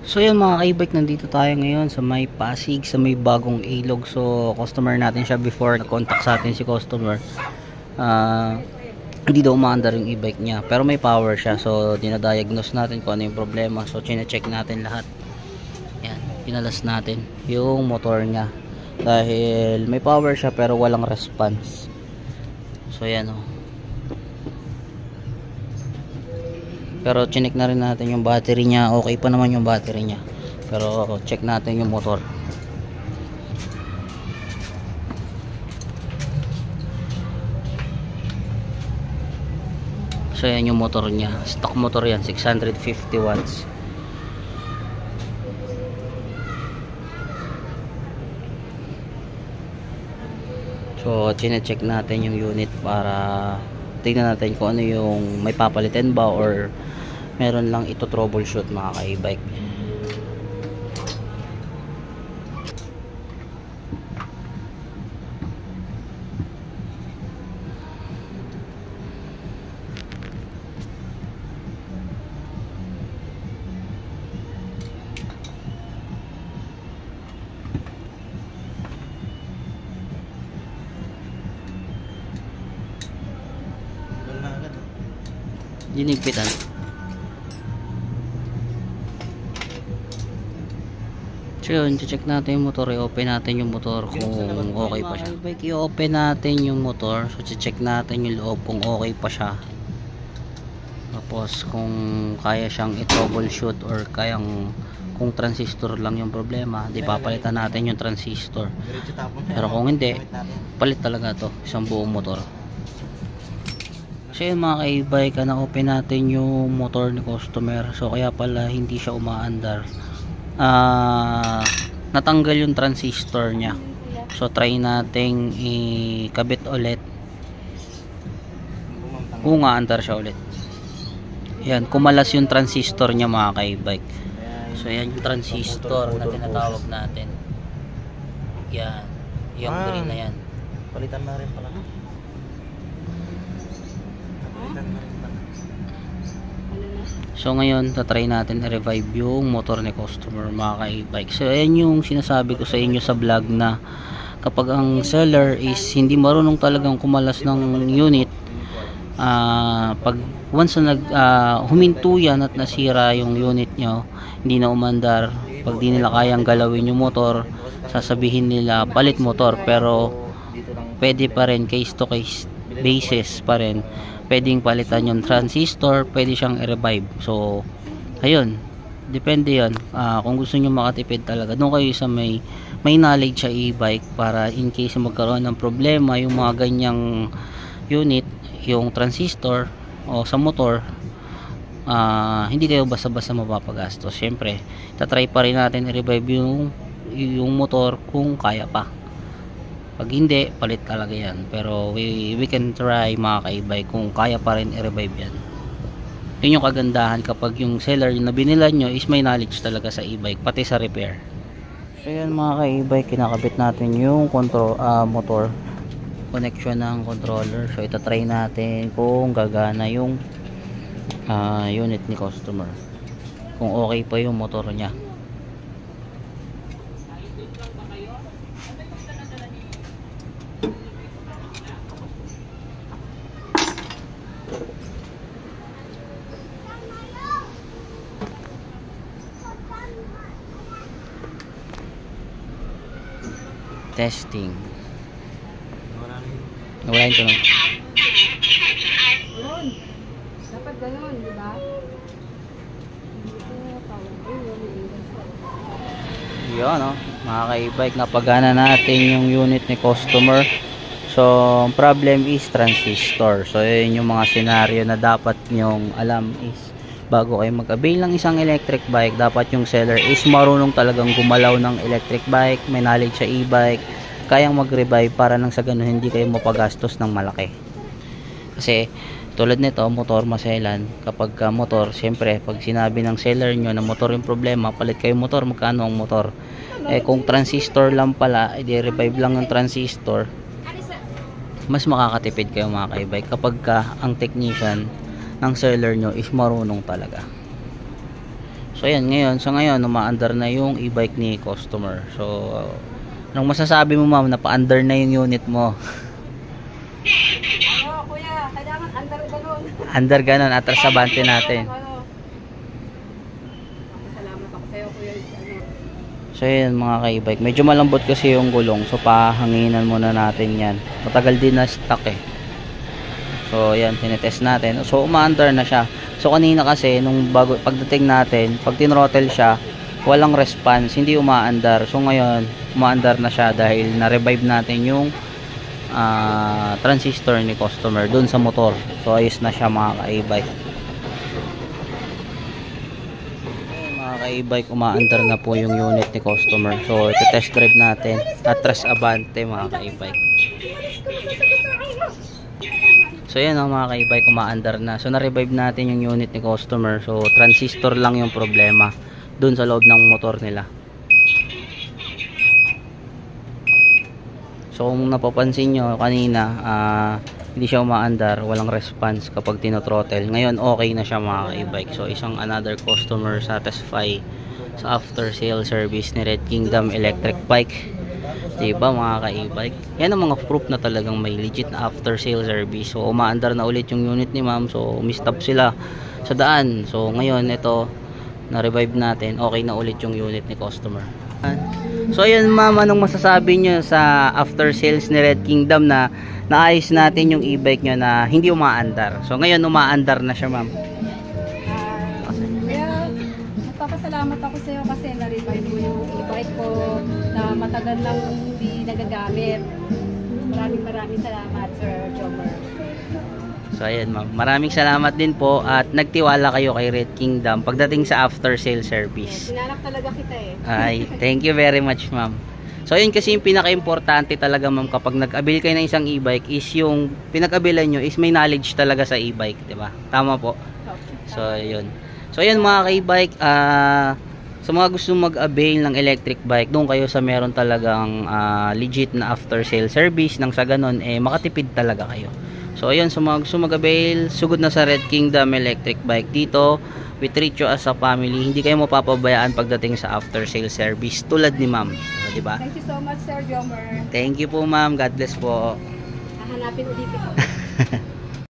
So yun mga ka-e-bike, nandito tayo ngayon sa may Pasig, sa may bagong ilog. So customer natin siya before, nag-contact sa atin si customer. Hindi daw umaandar yung e-bike niya, pero may power siya. So dinadiagnose natin kung ano yung problema. So chine-check natin lahat. Yan, pinalas natin yung motor niya. Dahil may power siya pero walang response. So yan o. Pero chinek na rin natin yung battery niya. Okay pa naman yung battery niya. Pero check natin yung motor. So yan yung motor niya. Stock motor yan, 650 watts. So chine-check natin yung unit para tingnan natin kung ano yung may papalitin ba or meron lang ito troubleshoot mga ka-e-bike. Dinigpitan. So yun, check natin yung motor, i-open natin yung motor kung okay pa siya. I-open natin yung motor, so check natin yung loob kung okay pa siya. Tapos kung kaya siyang i-troubleshoot or kung transistor lang yung problema, di papalitan natin yung transistor. Pero kung hindi, palit talaga to, isang buong motor. So yun mga ka-e-bike, na-open natin yung motor ni customer. So kaya pala hindi siya umaandar. Natanggal yung transistor niya. So try nating ikabit ulit kung aandar siya ulit. Yan, kumalas yung transistor niya mga ka-e-bike. So yan yung transistor na tinatawag natin. Yan, yung green na yan. Palitan na rin pala. Palitan na rin pala. So ngayon, tatry natin i-revive yung motor ni customer mga ka-e-bike. So ayan yung sinasabi ko sa inyo sa vlog na kapag ang seller is hindi marunong talagang kumalas ng unit, pag once na huminto yan at nasira yung unit nyo, hindi na umandar, pag di nila kayang galawin yung motor, sasabihin nila palit motor. Pero pwede pa rin, case to case basis pa rin, pwedeng palitan yung transistor, pwede siyang i-revive. So ayun, depende yun. Kung gusto nyo makatipid talaga, doon kayo sa may knowledge sa e-bike, para in case magkaroon ng problema yung mga ganyang unit, yung transistor o sa motor, hindi kayo basta-basta mapapagastos. Syempre tatry pa rin natin i-revive yung motor kung kaya pa. Pag hindi, palit talaga yan. Pero we can try mga ka-e-bike kung kaya pa rin i-revive yan. Yun yung kagandahan kapag yung seller na binilan nyo is may knowledge talaga sa e-bike, pati sa repair. So yan mga ka-e-bike, kinakabit natin yung motor connection ng controller. So itatry natin kung gagana yung unit ni customer, kung okay pa yung motor niya. Testing. Nawala yung tunog. Yun. Dapat ganun, di ba? Yun, no? Mga ka-e-bike, napagana natin yung unit ni customer. So problem is transistor. So yun yung mga scenario na dapat nyong alam is bago kayo mag-avail ng isang electric bike, dapat yung seller is marunong talagang gumalaw ng electric bike, may knowledge sa e-bike, kayang mag-revive para nang sa ganun hindi kayo mapagastos ng malaki. Kasi tulad nito, motor maselan, kapag motor, syempre pag sinabi ng seller nyo na motor yung problema, palit kayo motor, magkano ang motor? Kung transistor lang pala, i-revive lang ng transistor, mas makakatipid kayo mga ka-e-bike kapag ang technician ng seller nyo is marunong talaga. So So ayan, ngayon umaandar na yung e-bike ni customer. So anong masasabi mo ma'am, napaandar na yung unit mo? Ano, kuya, kailangan under ganun. Andar ganon, atras sa bante natin. Salamat ako sa'yo, kuya. So ayan mga ka-e-bike, medyo malambot kasi yung gulong. So pahanginan muna natin yan. Matagal din na stock eh. So ayan, tinetest natin. So umaandar na siya. So kanina kasi nung pagdating natin, pag tinrottle siya, walang response, hindi umaandar. So ngayon, umaandar na siya dahil na-revive natin yung transistor ni customer dun sa motor. So ayos na siya mga ka-e-bike. Mga ka-e-bike, umaandar na po yung unit ni customer. So ito-test drive natin. Atras abante mga ka-e-bike. So yan mga ka-e-bike, umaandar na. So na-revive natin yung unit ni customer. So transistor lang yung problema dun sa loob ng motor nila. So kung napapansin nyo kanina, hindi siya umaandar, walang response kapag tinothrottle. Ngayon okay na siya mga ka-e-bike. So isang another customer satisfy sa after sale service ni Red Kingdom Electric Bike. Diba mga ka-e-bike? Yan ang mga proof na talagang may legit na after sale service. So umaandar na ulit yung unit ni ma'am. So mistop sila sa daan. So ngayon ito, na-revive natin, okay na ulit yung unit ni customer. So ayun ma'am, anong masasabi nyo sa after sales ni Red Kingdom na naayos natin yung e-bike nyo na hindi umaandar? So ngayon umaandar na siya ma'am. Kaya magpapasalamat ako sa iyo kasi na-revive mo yung e-bike ko na matagal nang hindi nagagamit. Maraming salamat, Sir Jomer. So ayan ma'am, maraming salamat din po at nagtiwala kayo kay Red Kingdom pagdating sa after sale service. Sinanap talaga kita eh. Ay, thank you very much ma'am. So ayun kasi yung pinaka-importante talaga ma'am kapag nag-avail kayo ng isang e-bike is yung pinag-availan nyo is may knowledge talaga sa e-bike, diba? Tama po. So ayun. So ayun mga ka-e-bike, sa mga gusto mag-avail ng electric bike, doon kayo sa meron talagang legit na after sale service nang sa ganun makatipid talaga kayo. So ayun, sa mga gusto mag-avail, sugod na sa Red Kingdom Electric Bike dito. We treat you as a family. Hindi kayo mapapabayaan pagdating sa after sale service tulad ni ma'am. So, diba? Thank you so much, Sir Jomer. Thank you po ma'am. God bless po. Hahanapin ulit kita.